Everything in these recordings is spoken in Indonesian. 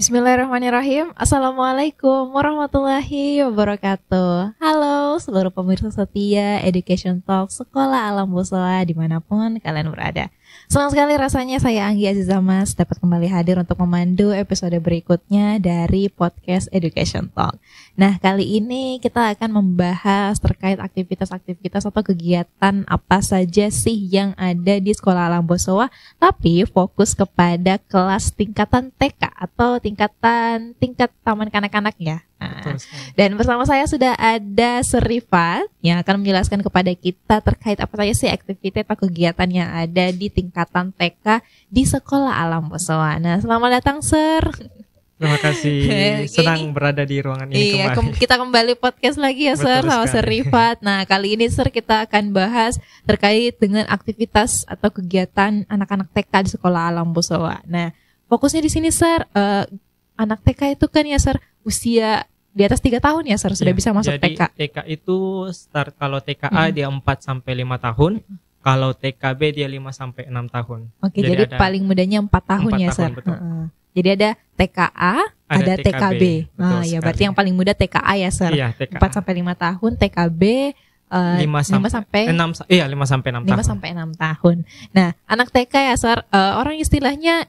Bismillahirrahmanirrahim. Assalamualaikum warahmatullahi wabarakatuh. Halo seluruh pemirsa setia Education Talk Sekolah Alam Boswa dimanapun kalian berada. Senang sekali rasanya saya Anggi Aziza Mas dapat kembali hadir untuk memandu episode berikutnya dari podcast Education Talk. Nah, kali ini kita akan membahas terkait aktivitas-aktivitas atau kegiatan apa saja sih yang ada di Sekolah Alam Boswa, tapi fokus kepada kelas tingkatan TK atau tingkat taman kanak-kanak ya. Nah, dan bersama saya sudah ada Serifat yang akan menjelaskan kepada kita terkait apa saja sih aktivitas atau kegiatan yang ada di tingkatan TK di Sekolah Alam Boswa. Nah, selamat datang Ser. Terima kasih, senang berada di ruangan ini kembali. Kita kembali podcast lagi ya Ser sama Serifat. Nah, kali ini Ser kita akan bahas terkait dengan aktivitas atau kegiatan anak-anak TK di Sekolah Alam Boswa. Nah, fokusnya di sini Ser, anak TK itu kan ya Ser usia di atas 3 tahun ya Ser sudah bisa masuk jadi TK. TK itu start kalau TKA dia 4 sampai 5 tahun, kalau TKB dia 5 sampai 6 tahun. Oke, jadi paling mudanya 4 tahun ya Ser. Jadi ada TKA, ada TKB. Nah, ya berarti yang paling muda TKA ya Ser. Iya, TKA. 4 sampai 5 tahun, TKB 5 sampai 6 tahun. 5 sampai 6 tahun. Nah, anak TK ya Ser, orang istilahnya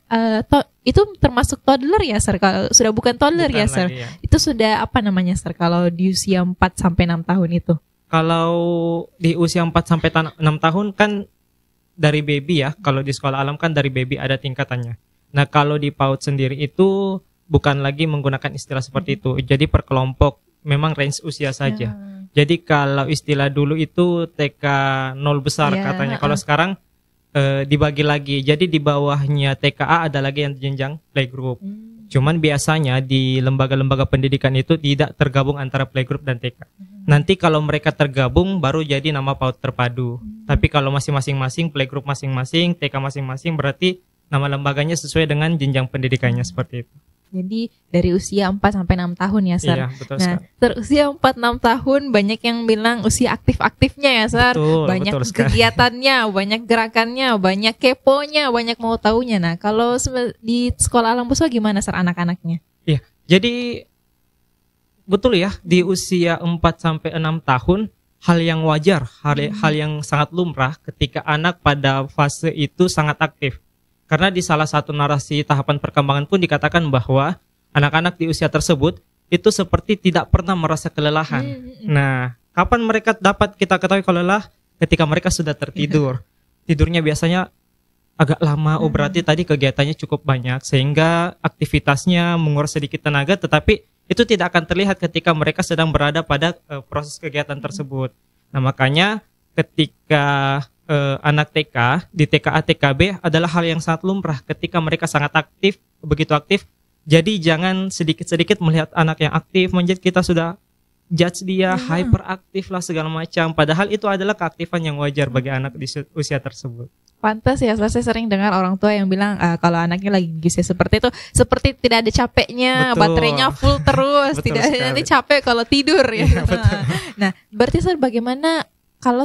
itu termasuk toddler ya Ser. Kalau sudah bukan toddler ya Ser. Ya. Itu sudah apa namanya Ser kalau di usia 4 sampai 6 tahun itu? Kalau di usia 4 sampai 6 tahun kan dari baby ya. Kalau di sekolah alam kan dari baby ada tingkatannya. Nah, kalau di PAUD sendiri itu bukan lagi menggunakan istilah seperti itu. Jadi per kelompok, memang range usia saja. Jadi kalau istilah dulu itu TK 0 besar katanya. Kalau sekarang dibagi lagi. Jadi di bawahnya TKA ada lagi yang jenjang playgroup. Cuman biasanya di lembaga-lembaga pendidikan itu tidak tergabung antara playgroup dan TK. Nanti kalau mereka tergabung baru jadi nama PAUD terpadu. Tapi kalau masih masing-masing, playgroup masing-masing, TK masing-masing, berarti nama lembaganya sesuai dengan jenjang pendidikannya seperti itu. Jadi dari usia 4 sampai 6 tahun ya Ser. Iya, betul nah, usia 4-6 tahun banyak yang bilang usia aktif-aktifnya ya Ser. Banyak kegiatannya, banyak gerakannya, banyak keponya, banyak mau taunya. Nah, kalau di Sekolah Alam Boswa gimana Ser anak-anaknya? Iya. Jadi betul ya, di usia 4 sampai 6 tahun hal yang wajar, hal yang sangat lumrah ketika anak pada fase itu sangat aktif. Karena di salah satu narasi tahapan perkembangan pun dikatakan bahwa anak-anak di usia tersebut itu seperti tidak pernah merasa kelelahan. Nah, kapan mereka dapat kita ketahui kalau lelah? Ketika mereka sudah tertidur. Tidurnya biasanya agak lama, berarti tadi kegiatannya cukup banyak sehingga aktivitasnya menguras sedikit tenaga, tetapi itu tidak akan terlihat ketika mereka sedang berada pada proses kegiatan tersebut. Nah, makanya ketika anak TK di TKA TKB adalah hal yang sangat lumrah ketika mereka sangat aktif, begitu aktif. Jadi jangan sedikit-sedikit melihat anak yang aktif menjadi kita sudah judge dia hyperaktif lah segala macam. Padahal itu adalah keaktifan yang wajar bagi anak di usia tersebut. Pantas ya, saya sering dengar orang tua yang bilang kalau anaknya lagi usia seperti itu, seperti tidak ada capeknya, baterainya full terus, tidak ada nanti capek kalau tidur ya. Nah, berarti Sir bagaimana kalau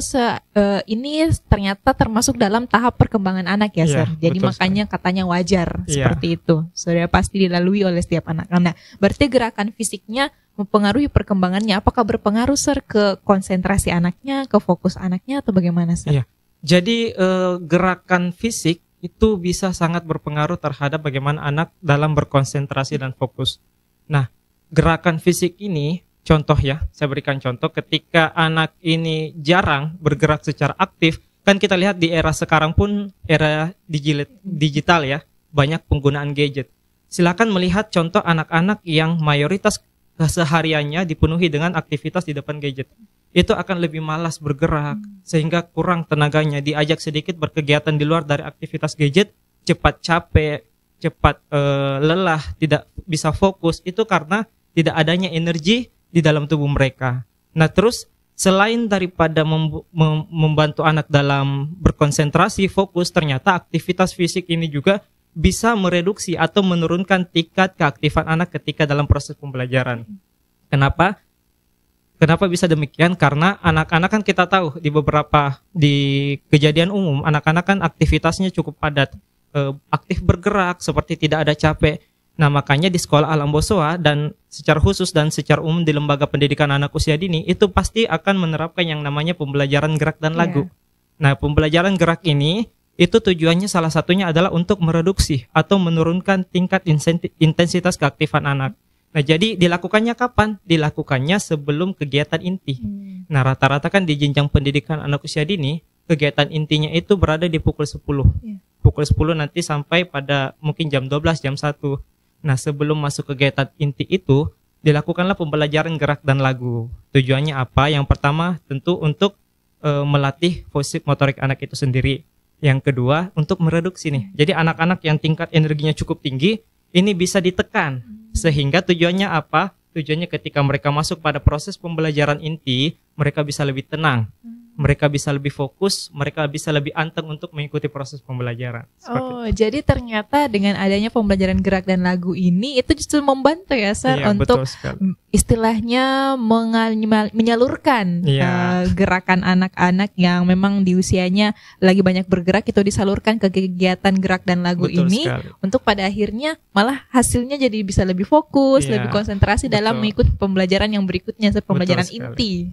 ini ternyata termasuk dalam tahap perkembangan anak ya Sir. Jadi makanya katanya wajar seperti itu. Sudah pasti dilalui oleh setiap anak-anak. Berarti gerakan fisiknya mempengaruhi perkembangannya. Apakah berpengaruh Sir ke konsentrasi anaknya, ke fokus anaknya atau bagaimana Sir? Iya. Jadi gerakan fisik itu bisa sangat berpengaruh terhadap bagaimana anak dalam berkonsentrasi dan fokus. Nah, gerakan fisik ini contoh ya, saya berikan contoh ketika anak ini jarang bergerak secara aktif, kan kita lihat di era sekarang pun era digital ya, banyak penggunaan gadget. Silakan melihat contoh anak-anak yang mayoritas kesehariannya dipenuhi dengan aktivitas di depan gadget. Itu akan lebih malas bergerak, sehingga kurang tenaganya. Diajak sedikit berkegiatan di luar dari aktivitas gadget, cepat capek, cepat lelah, tidak bisa fokus. Itu karena tidak adanya energi di dalam tubuh mereka. Nah, terus selain daripada membantu anak dalam berkonsentrasi, fokus, ternyata aktivitas fisik ini juga bisa mereduksi atau menurunkan tingkat keaktifan anak ketika dalam proses pembelajaran. Kenapa? Kenapa bisa demikian? Karena anak-anak kan kita tahu di kejadian umum, anak-anak kan aktivitasnya cukup padat, aktif bergerak seperti tidak ada capek. Nah, makanya di sekolah alam Bosowa dan secara khusus dan secara umum di lembaga pendidikan anak usia dini itu pasti akan menerapkan yang namanya pembelajaran gerak dan lagu. Nah, pembelajaran gerak ini itu tujuannya salah satunya adalah untuk mereduksi atau menurunkan tingkat intensitas keaktifan anak. Nah, jadi dilakukannya kapan? Dilakukannya sebelum kegiatan inti. Nah, rata-rata kan di jenjang pendidikan anak usia dini, kegiatan intinya itu berada di pukul 10. Pukul 10 nanti sampai pada mungkin jam 12, jam 1. Nah, sebelum masuk kegiatan inti itu, dilakukanlah pembelajaran gerak dan lagu. Tujuannya apa? Yang pertama tentu untuk melatih fisik motorik anak itu sendiri. Yang kedua, untuk mereduksi nih. Jadi anak-anak yang tingkat energinya cukup tinggi, ini bisa ditekan. Sehingga tujuannya apa? Tujuannya ketika mereka masuk pada proses pembelajaran inti, mereka bisa lebih tenang. Mereka bisa lebih fokus, mereka bisa lebih anteng untuk mengikuti proses pembelajaran. Jadi ternyata dengan adanya pembelajaran gerak dan lagu ini itu justru membantu ya, Sir, untuk istilahnya menyalurkan gerakan anak-anak yang memang di usianya lagi banyak bergerak, itu disalurkan ke kegiatan gerak dan lagu ini untuk pada akhirnya malah hasilnya jadi bisa lebih fokus, lebih konsentrasi dalam mengikuti pembelajaran yang berikutnya, pembelajaran inti.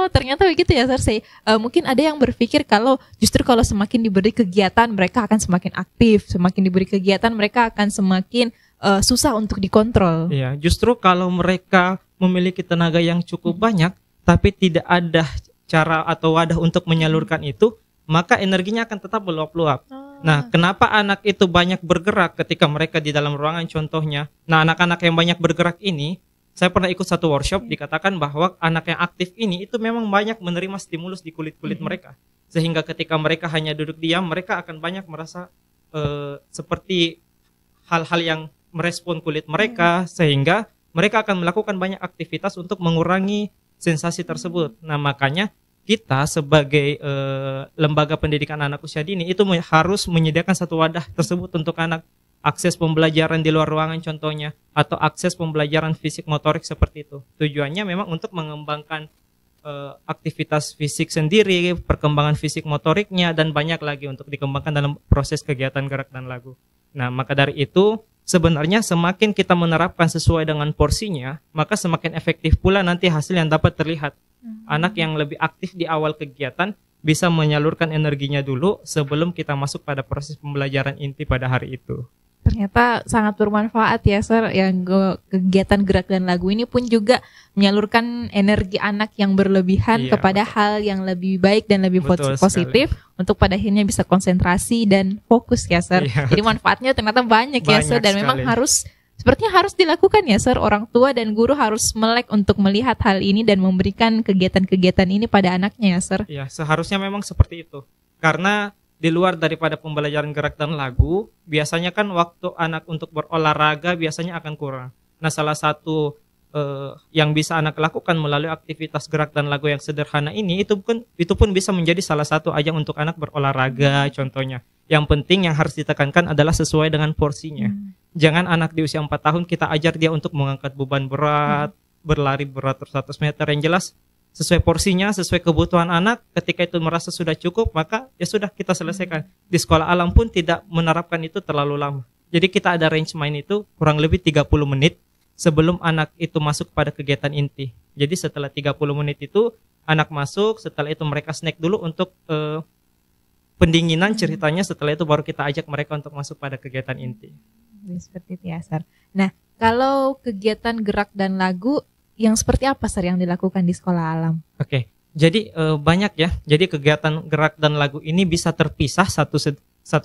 Ternyata begitu ya, Sir. Mungkin ada yang berpikir kalau justru kalau semakin diberi kegiatan mereka akan semakin aktif, semakin diberi kegiatan mereka akan semakin susah untuk dikontrol. Iya, justru kalau mereka memiliki tenaga yang cukup banyak tapi tidak ada cara atau wadah untuk menyalurkan itu, maka energinya akan tetap meluap-luap. Nah, kenapa anak itu banyak bergerak ketika mereka di dalam ruangan contohnya? Nah, anak-anak yang banyak bergerak ini, saya pernah ikut satu workshop, dikatakan bahwa anak yang aktif ini itu memang banyak menerima stimulus di kulit-kulit mereka. Sehingga ketika mereka hanya duduk diam, mereka akan banyak merasa seperti hal-hal yang merespon kulit mereka, sehingga mereka akan melakukan banyak aktivitas untuk mengurangi sensasi tersebut. Nah, makanya kita sebagai lembaga pendidikan anak usia dini itu harus menyediakan satu wadah tersebut untuk anak. Akses pembelajaran di luar ruangan contohnya, atau akses pembelajaran fisik motorik seperti itu. Tujuannya memang untuk mengembangkan aktivitas fisik sendiri, perkembangan fisik motoriknya, dan banyak lagi untuk dikembangkan dalam proses kegiatan gerak dan lagu. Nah, maka dari itu sebenarnya semakin kita menerapkan sesuai dengan porsinya, maka semakin efektif pula nanti hasil yang dapat terlihat. Anak yang lebih aktif di awal kegiatan bisa menyalurkan energinya dulu sebelum kita masuk pada proses pembelajaran inti pada hari itu. Ternyata sangat bermanfaat ya, Sir. Yang kegiatan gerak dan lagu ini pun juga menyalurkan energi anak yang berlebihan kepada hal yang lebih baik dan lebih positif untuk pada akhirnya bisa konsentrasi dan fokus ya, Sir. Jadi manfaatnya ternyata banyak ya, Sir. Dan memang sepertinya harus dilakukan ya, Sir. Orang tua dan guru harus melek untuk melihat hal ini dan memberikan kegiatan-kegiatan ini pada anaknya ya, Sir. Iya, seharusnya memang seperti itu. Karena di luar daripada pembelajaran gerak dan lagu, biasanya kan waktu anak untuk berolahraga biasanya akan kurang. Nah, salah satu yang bisa anak lakukan melalui aktivitas gerak dan lagu yang sederhana ini, itu pun bisa menjadi salah satu ajang untuk anak berolahraga contohnya. Yang penting yang harus ditekankan adalah sesuai dengan porsinya. Jangan anak di usia 4 tahun kita ajar dia untuk mengangkat beban berat, berlari berat 100 meter, yang jelas sesuai porsinya, sesuai kebutuhan anak. Ketika itu merasa sudah cukup, maka ya sudah kita selesaikan. Di sekolah alam pun tidak menerapkan itu terlalu lama. Jadi kita ada range main itu kurang lebih 30 menit sebelum anak itu masuk pada kegiatan inti. Jadi setelah 30 menit itu anak masuk, setelah itu mereka snack dulu untuk pendinginan ceritanya, setelah itu baru kita ajak mereka untuk masuk pada kegiatan inti. Seperti itu ya, Sir. Nah, kalau kegiatan gerak dan lagu yang seperti apa, Sir, yang dilakukan di sekolah alam? Oke, jadi banyak ya. Jadi kegiatan gerak dan lagu ini bisa terpisah satu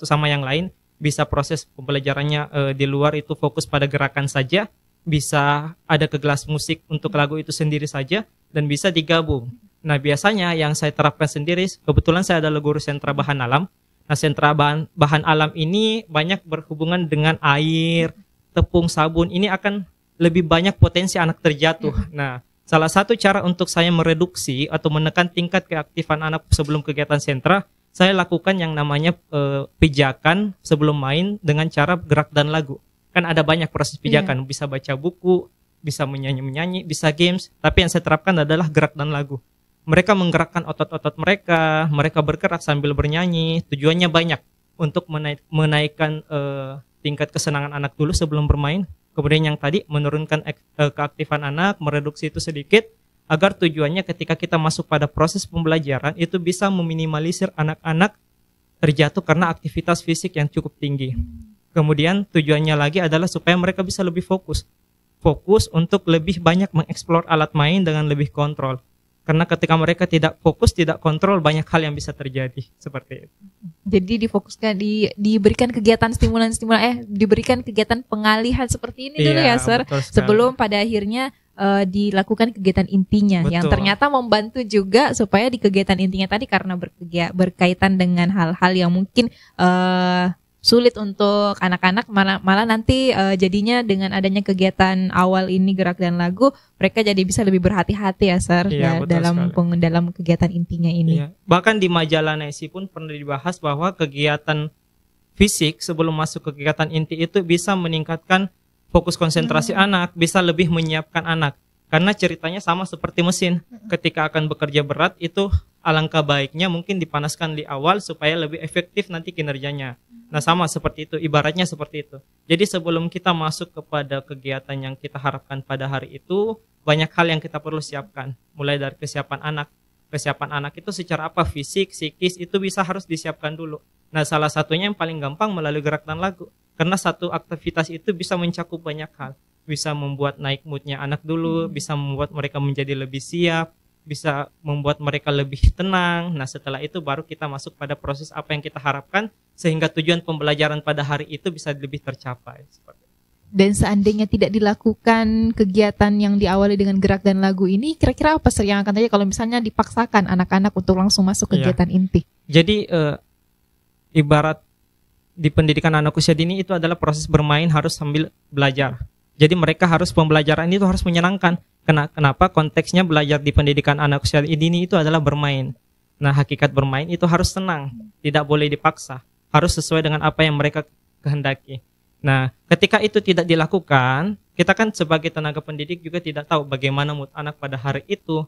sama yang lain. Bisa proses pembelajarannya di luar itu fokus pada gerakan saja. Bisa ada ke kelas musik untuk lagu itu sendiri saja. Dan bisa digabung. Nah, biasanya yang saya terapkan sendiri, kebetulan saya adalah guru sentra bahan alam. Nah, sentra bahan alam ini banyak berhubungan dengan air, tepung, sabun. Ini akan lebih banyak potensi anak terjatuh. Nah, salah satu cara untuk saya mereduksi atau menekan tingkat keaktifan anak sebelum kegiatan sentra, saya lakukan yang namanya pijakan sebelum main dengan cara gerak dan lagu. Kan ada banyak proses pijakan, bisa baca buku, bisa menyanyi-menyanyi, bisa games, tapi yang saya terapkan adalah gerak dan lagu. Mereka menggerakkan otot-otot mereka bergerak sambil bernyanyi. Tujuannya banyak untuk menaikkan tingkat kesenangan anak dulu sebelum bermain. Kemudian yang tadi menurunkan keaktifan anak, mereduksi itu sedikit, agar tujuannya ketika kita masuk pada proses pembelajaran itu bisa meminimalisir anak-anak terjatuh karena aktivitas fisik yang cukup tinggi. Kemudian tujuannya lagi adalah supaya mereka bisa lebih fokus untuk lebih banyak mengeksplor alat main dengan lebih kontrol. Karena ketika mereka tidak fokus, tidak kontrol, banyak hal yang bisa terjadi seperti itu. Jadi difokuskan diberikan kegiatan diberikan kegiatan pengalihan seperti ini dulu ya, Sir. Sebelum pada akhirnya dilakukan kegiatan intinya. Betul. Yang ternyata membantu juga supaya di kegiatan intinya tadi karena berkaitan dengan hal-hal yang mungkin sulit untuk anak-anak, malah nanti jadinya dengan adanya kegiatan awal ini gerak dan lagu, mereka jadi bisa lebih berhati-hati ya, Sir, dalam kegiatan intinya ini. Iya. Bahkan di majalah NESI pun pernah dibahas bahwa kegiatan fisik sebelum masuk ke kegiatan inti itu bisa meningkatkan fokus konsentrasi anak, bisa lebih menyiapkan anak. Karena ceritanya sama seperti mesin, ketika akan bekerja berat itu alangkah baiknya mungkin dipanaskan di awal supaya lebih efektif nanti kinerjanya. Nah sama seperti itu, ibaratnya seperti itu. Jadi sebelum kita masuk kepada kegiatan yang kita harapkan pada hari itu, banyak hal yang kita perlu siapkan. Mulai dari kesiapan anak. Kesiapan anak itu secara apa? Fisik, psikis, itu bisa harus disiapkan dulu. Nah salah satunya yang paling gampang melalui gerak dan lagu. Karena satu aktivitas itu bisa mencakup banyak hal. Bisa membuat naik moodnya anak dulu, bisa membuat mereka menjadi lebih siap, bisa membuat mereka lebih tenang. Nah setelah itu baru kita masuk pada proses apa yang kita harapkan sehingga tujuan pembelajaran pada hari itu bisa lebih tercapai. Dan seandainya tidak dilakukan kegiatan yang diawali dengan gerak dan lagu ini, kira-kira apa Sir yang akan terjadi kalau misalnya dipaksakan anak-anak untuk langsung masuk kegiatan inti? Jadi ibarat di pendidikan anak usia dini itu adalah proses bermain harus sambil belajar. Jadi mereka harus pembelajaran itu harus menyenangkan. Kenapa konteksnya belajar di pendidikan anak usia dini itu adalah bermain. Nah, hakikat bermain itu harus senang, tidak boleh dipaksa, harus sesuai dengan apa yang mereka kehendaki. Nah, ketika itu tidak dilakukan, kita kan sebagai tenaga pendidik juga tidak tahu bagaimana mood anak pada hari itu,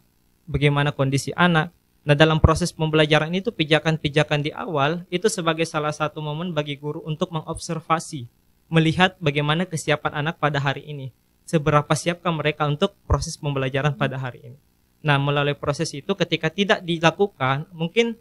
bagaimana kondisi anak. Nah, dalam proses pembelajaran itu pijakan-pijakan di awal itu sebagai salah satu momen bagi guru untuk mengobservasi, melihat bagaimana kesiapan anak pada hari ini. Seberapa siapkah mereka untuk proses pembelajaran pada hari ini. Nah, melalui proses itu ketika tidak dilakukan, mungkin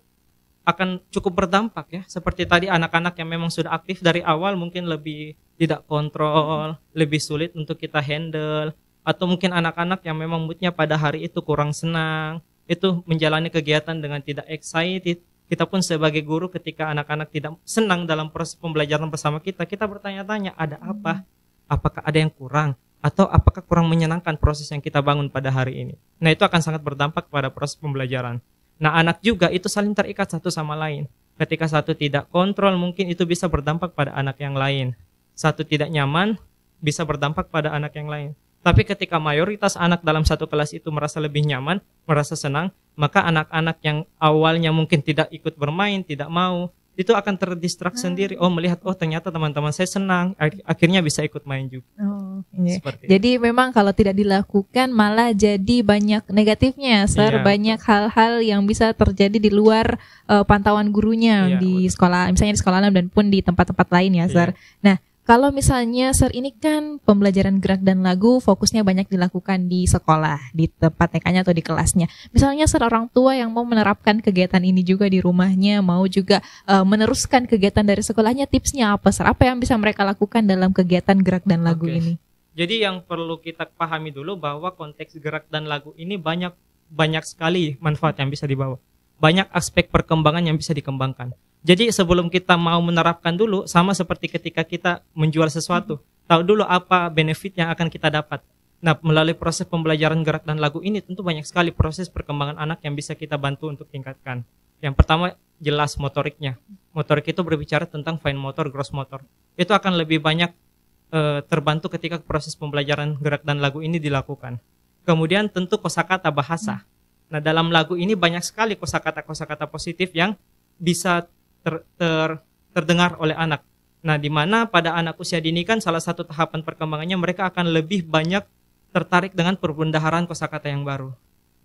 akan cukup berdampak ya. Seperti tadi anak-anak yang memang sudah aktif dari awal mungkin lebih tidak kontrol, lebih sulit untuk kita handle. Atau mungkin anak-anak yang memang moodnya pada hari itu kurang senang, itu menjalani kegiatan dengan tidak excited. Kita pun sebagai guru ketika anak-anak tidak senang dalam proses pembelajaran bersama kita bertanya-tanya ada apa? Apakah ada yang kurang? Atau apakah kurang menyenangkan proses yang kita bangun pada hari ini? Nah itu akan sangat berdampak pada proses pembelajaran. Nah anak juga itu saling terikat satu sama lain. Ketika satu tidak kontrol mungkin itu bisa berdampak pada anak yang lain. Satu tidak nyaman bisa berdampak pada anak yang lain. Tapi ketika mayoritas anak dalam satu kelas itu merasa lebih nyaman, merasa senang, maka anak-anak yang awalnya mungkin tidak ikut bermain, tidak mau, itu akan terdistrak sendiri. Oh melihat, oh ternyata teman-teman saya senang, akhirnya bisa ikut main juga. Iya. Jadi memang kalau tidak dilakukan malah jadi banyak negatifnya, Sir. Banyak hal-hal yang bisa terjadi di luar pantauan gurunya di sekolah, misalnya di sekolah alam dan pun di tempat-tempat lain ya, Sir. Nah, kalau misalnya Sir ini kan pembelajaran gerak dan lagu fokusnya banyak dilakukan di sekolah, di tempat TK-nya atau di kelasnya. Misalnya Sir orang tua yang mau menerapkan kegiatan ini juga di rumahnya, mau juga meneruskan kegiatan dari sekolahnya, tipsnya apa Sir? Apa yang bisa mereka lakukan dalam kegiatan gerak dan lagu ini? Jadi yang perlu kita pahami dulu bahwa konteks gerak dan lagu ini banyak sekali manfaat yang bisa dibawa. Banyak aspek perkembangan yang bisa dikembangkan. Jadi sebelum kita mau menerapkan dulu, sama seperti ketika kita menjual sesuatu, tahu dulu apa benefit yang akan kita dapat. Nah, melalui proses pembelajaran gerak dan lagu ini tentu banyak sekali proses perkembangan anak yang bisa kita bantu untuk tingkatkan. Yang pertama, jelas motoriknya. Motorik itu berbicara tentang fine motor, gross motor. Itu akan lebih banyak terbantu ketika proses pembelajaran gerak dan lagu ini dilakukan. Kemudian tentu kosakata bahasa. Nah, dalam lagu ini banyak sekali kosakata-kosakata positif yang bisa terdengar oleh anak. Nah, di mana pada anak usia dini kan salah satu tahapan perkembangannya mereka akan lebih banyak tertarik dengan perbendaharaan kosakata yang baru.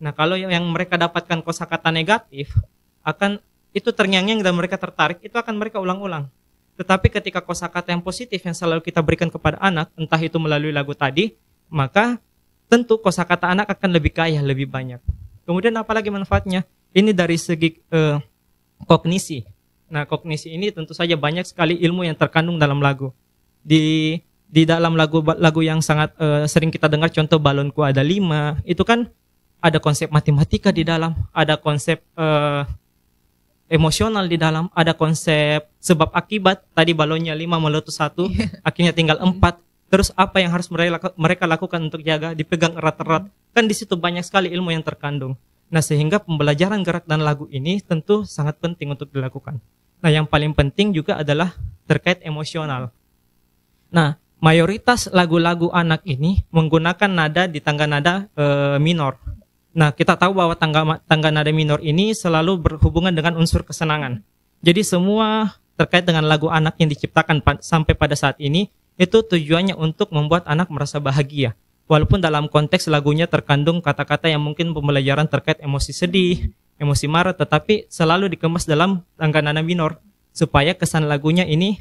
Nah, kalau yang mereka dapatkan kosakata negatif, akan itu terngiang-ngiang dan mereka tertarik, itu akan mereka ulang-ulang. Tetapi ketika kosakata yang positif yang selalu kita berikan kepada anak, entah itu melalui lagu tadi, maka tentu kosakata anak akan lebih kaya, lebih banyak. Kemudian apalagi manfaatnya? Ini dari segi kognisi. Nah, kognisi ini tentu saja banyak sekali ilmu yang terkandung dalam lagu. Di dalam lagu yang sangat sering kita dengar, contoh balonku ada 5, itu kan ada konsep matematika di dalam, ada konsep emosional di dalam, ada konsep sebab akibat. Tadi balonnya 5 meletus 1, akhirnya tinggal 4. Terus apa yang harus mereka lakukan untuk jaga, dipegang erat-erat. Kan di situ banyak sekali ilmu yang terkandung. Nah, sehingga pembelajaran gerak dan lagu ini tentu sangat penting untuk dilakukan. Nah, yang paling penting juga adalah terkait emosional. Nah, mayoritas lagu-lagu anak ini menggunakan nada di tangga nada minor. Nah, kita tahu bahwa tangga nada minor ini selalu berhubungan dengan unsur kesenangan. Jadi semua terkait dengan lagu anak yang diciptakan sampai pada saat ini, itu tujuannya untuk membuat anak merasa bahagia. Walaupun dalam konteks lagunya terkandung kata-kata yang mungkin pembelajaran terkait emosi sedih, emosi marah, tetapi selalu dikemas dalam tangga nada minor, supaya kesan lagunya ini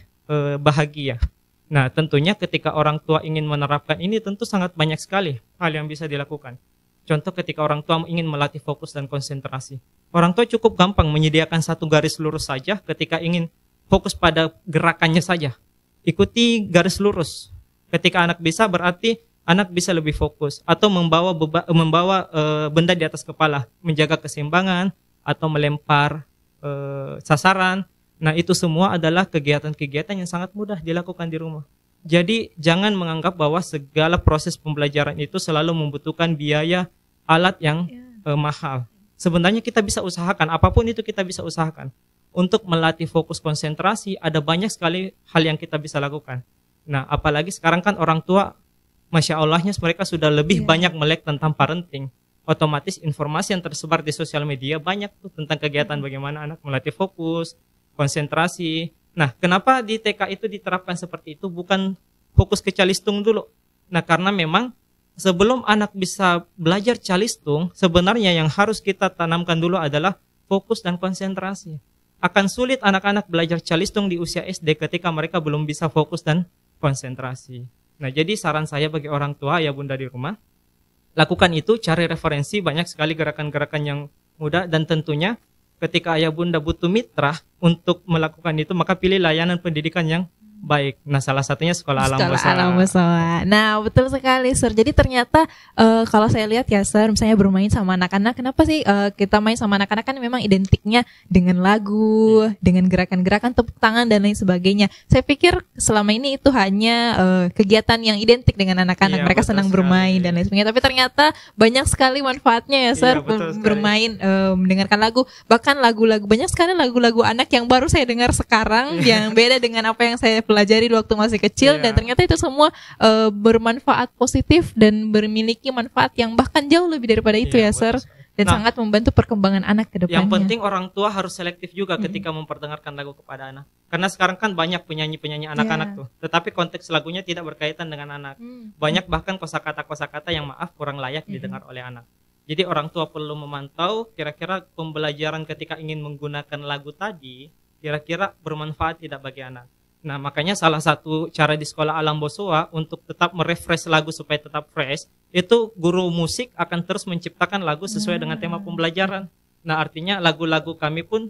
bahagia. Nah, tentunya ketika orang tua ingin menerapkan ini, tentu sangat banyak sekali hal yang bisa dilakukan. Contoh ketika orang tua ingin melatih fokus dan konsentrasi. Orang tua cukup gampang menyediakan satu garis lurus saja ketika ingin fokus pada gerakannya saja. Ikuti garis lurus. Ketika anak bisa, berarti anak bisa lebih fokus. Atau membawa benda di atas kepala, menjaga keseimbangan, atau melempar sasaran. Nah, itu semua adalah kegiatan-kegiatan yang sangat mudah dilakukan di rumah. Jadi jangan menganggap bahwa segala proses pembelajaran itu selalu membutuhkan biaya alat yang mahal. Sebenarnya kita bisa usahakan, apapun itu kita bisa usahakan. Untuk melatih fokus konsentrasi, ada banyak sekali hal yang kita bisa lakukan. Nah, apalagi sekarang kan orang tua, Masya Allahnya mereka sudah lebih banyak melek tentang parenting. Otomatis informasi yang tersebar di sosial media banyak tuh tentang kegiatan bagaimana anak melatih fokus, konsentrasi. Nah, kenapa di TK itu diterapkan seperti itu, bukan fokus ke calistung dulu? Nah, karena memang sebelum anak bisa belajar calistung, sebenarnya yang harus kita tanamkan dulu adalah fokus dan konsentrasi. Akan sulit anak-anak belajar calistung di usia SD ketika mereka belum bisa fokus dan konsentrasi. Nah, jadi saran saya bagi orang tua, ya bunda di rumah, lakukan itu, cari referensi, banyak sekali gerakan-gerakan yang mudah, dan tentunya ketika ayah bunda butuh mitra untuk melakukan itu, maka pilih layanan pendidikan yang baik. Nah, salah satunya sekolah alam Bosowa. Nah, betul sekali, Sir. Jadi ternyata kalau saya lihat ya, Sir, misalnya bermain sama anak-anak, kenapa sih kita main sama anak-anak, kan memang identiknya dengan lagu, dengan gerakan-gerakan, tepuk tangan dan lain sebagainya. Saya pikir selama ini itu hanya kegiatan yang identik dengan anak-anak, mereka senang bermain dan lain sebagainya. Tapi ternyata banyak sekali manfaatnya ya, Sir, bermain, mendengarkan lagu, bahkan lagu-lagu, banyak sekali lagu-lagu anak yang baru saya dengar sekarang, yang beda dengan apa yang saya pelajari waktu masih kecil, dan ternyata itu semua bermanfaat positif dan memiliki manfaat yang bahkan jauh lebih daripada itu ya, Sir, dan sangat membantu perkembangan anak ke depannya. Yang penting orang tua harus selektif juga ketika memperdengarkan lagu kepada anak, karena sekarang kan banyak penyanyi-penyanyi anak-anak tuh, tetapi konteks lagunya tidak berkaitan dengan anak. Banyak bahkan kosakata-kosakata yang maaf kurang layak didengar oleh anak. Jadi orang tua perlu memantau kira-kira pembelajaran ketika ingin menggunakan lagu tadi kira-kira bermanfaat tidak bagi anak. Nah, makanya salah satu cara di sekolah alam Bosowa untuk tetap merefresh lagu supaya tetap fresh, itu guru musik akan terus menciptakan lagu sesuai dengan tema pembelajaran. Nah, artinya lagu-lagu kami pun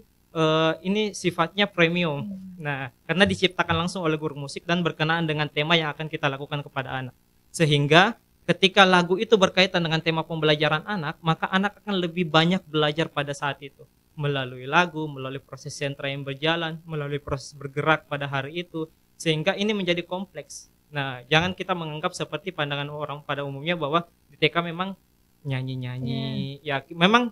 ini sifatnya premium. Nah, karena diciptakan langsung oleh guru musik dan berkenaan dengan tema yang akan kita lakukan kepada anak. Sehingga ketika lagu itu berkaitan dengan tema pembelajaran anak, maka anak akan lebih banyak belajar pada saat itu. Melalui lagu, melalui proses sentra yang berjalan, melalui proses bergerak pada hari itu, sehingga ini menjadi kompleks. Nah, jangan kita menganggap seperti pandangan orang pada umumnya bahwa di TK memang nyanyi-nyanyi. Ya, memang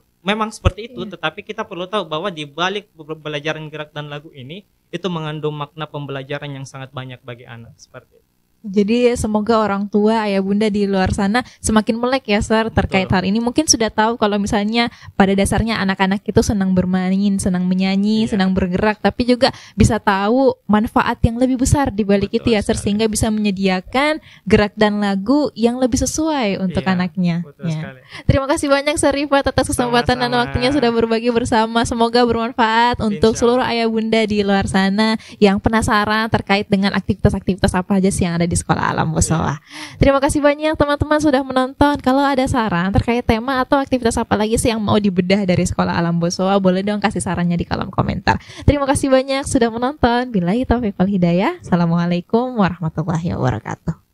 seperti itu, tetapi kita perlu tahu bahwa di balik pembelajaran gerak dan lagu ini, itu mengandung makna pembelajaran yang sangat banyak bagi anak, seperti itu. Jadi semoga orang tua, ayah bunda di luar sana semakin melek ya Sir terkait hal ini. Mungkin sudah tahu kalau misalnya pada dasarnya anak-anak itu senang bermain, senang menyanyi, senang bergerak, tapi juga bisa tahu manfaat yang lebih besar di balik itu ya Sir, sehingga bisa menyediakan gerak dan lagu yang lebih sesuai untuk anaknya. Ya. Terima kasih banyak Sir Rifat atas kesempatan dan waktunya sudah berbagi bersama. Semoga bermanfaat untuk seluruh ayah bunda di luar sana yang penasaran terkait dengan aktivitas-aktivitas apa aja sih yang ada di Sekolah Alam Boswa. Terima kasih banyak teman-teman sudah menonton. Kalau ada saran terkait tema atau aktivitas apa lagi sih yang mau dibedah dari Sekolah Alam Boswa, boleh dong kasih sarannya di kolom komentar. Terima kasih banyak sudah menonton. Billahi taufiq wal hidayah. Assalamualaikum warahmatullahi wabarakatuh.